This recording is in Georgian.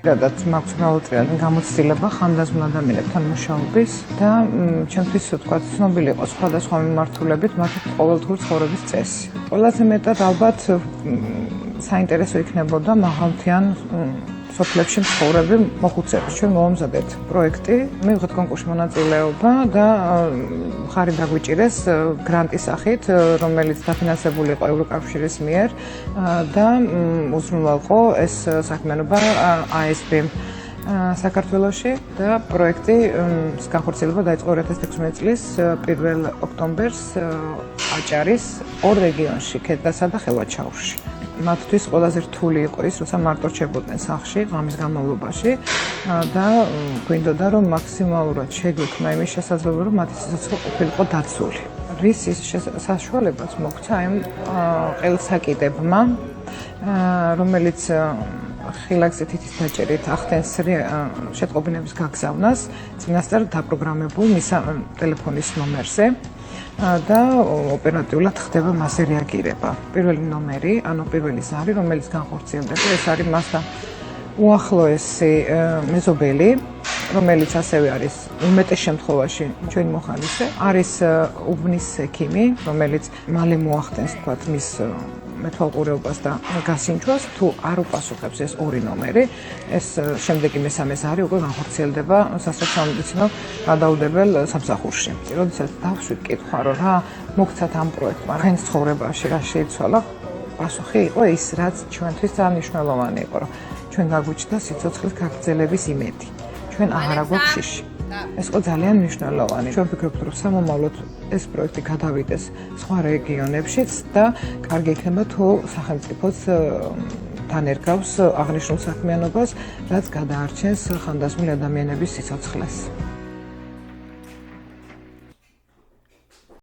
პირადად მაქვს მრავალწლიანი გამოცდილება ხანდაზმულ ადამიანებთან მუშაობის და ჩემთვის თქვა ცნობილი იყო სხვადასხვა მიმართულებით მათი ყოველდღიური ცხოვრების წესი. ყველაზე მეტად ალბათ საინტერესო იქნებოდა მაღალმთიან სოფლებში მცხოვრები მოხუცები. ჩვენ მოვამზადეთ პროექტი, მივიღეთ კონკურსში მონაწილეობა და ხარი დაგვიჭირეს გრანტის სახით, რომელიც დაფინანსებული იყო ევროკავშირის მიერ და უზრუნველყო ეს საქმიანობა ASB საქართველოში და პროექტის განხორციელება დაიწყო 2016 წლის 1 ოქტომბერს აჭარის ორ რეგიონში, ქედგასა და ხელვაჩაურში. მათთვის ყველაზე რთული იყო ის, როცა მარტო რჩებოდნენ სახლში ღამის განმავლობაში და გვინდოდა რომ მაქსიმალურად შეგვექმნა იმის შესაძლებლობა, რომ მათი სიცოცხლე ყოფილიყო დაცული. რის ის საშუალებაც მოგვცა იმ ყელსაკიდებმა, რომელიც ხილაკზე თითის დაჭერით ახდენს შეტყობინების გაგზავნას წინასწარ დაპროგრამებულ მის ტელეფონის ნომერზე და ოპერატიულად ხდება მასზე რეაგირება. პირველი ნომერი, ანუ პირველი ზარი, რომელიც განხორციელდება, ეს არის მასთან უახლოესი მეზობელი, რომელიც ასევე არის უმეტეს შემთხვევაში ჩვენი მოხალისე, არის უბნის ექიმი, რომელიც მალე მოახდენს თქვათ მის მეთვალყურეობას და გასინჯვას. თუ არ უპასუხებს ეს ორი ნომერი, ეს შემდეგი მესამე ზარი უკვე განხორციელდება სასამედიცინო გადაუდებელ სამსახურში. როდესაც დავშვით კითხვა, რომ რა მოგცათ ამ პროექტმა, თქვენს ცხოვრებაში რა შეიცვალა, პასუხი იყო ის, რაც ჩვენთვის ძალიან მნიშვნელოვანი იყო, რომ ჩვენ გაგვიჩნდა სიცოცხლის გაგრძელების იმედი. ჩვენ აღარ აგვაქვს შიში. ეს იყო ძალიან მნიშვნელოვანი. ჩვენ ვფიქრობთ, რომ სამომავლოდ ეს პროექტი გადავიდეს სხვა რეგიონებშიც და კარგი იქნება თუ სახელმწიფოც თან ერგავს აღნიშნულ საქმიანობას, რაც გადაარჩენს ხანდაზმული ადამიანების სიცოცხლეს.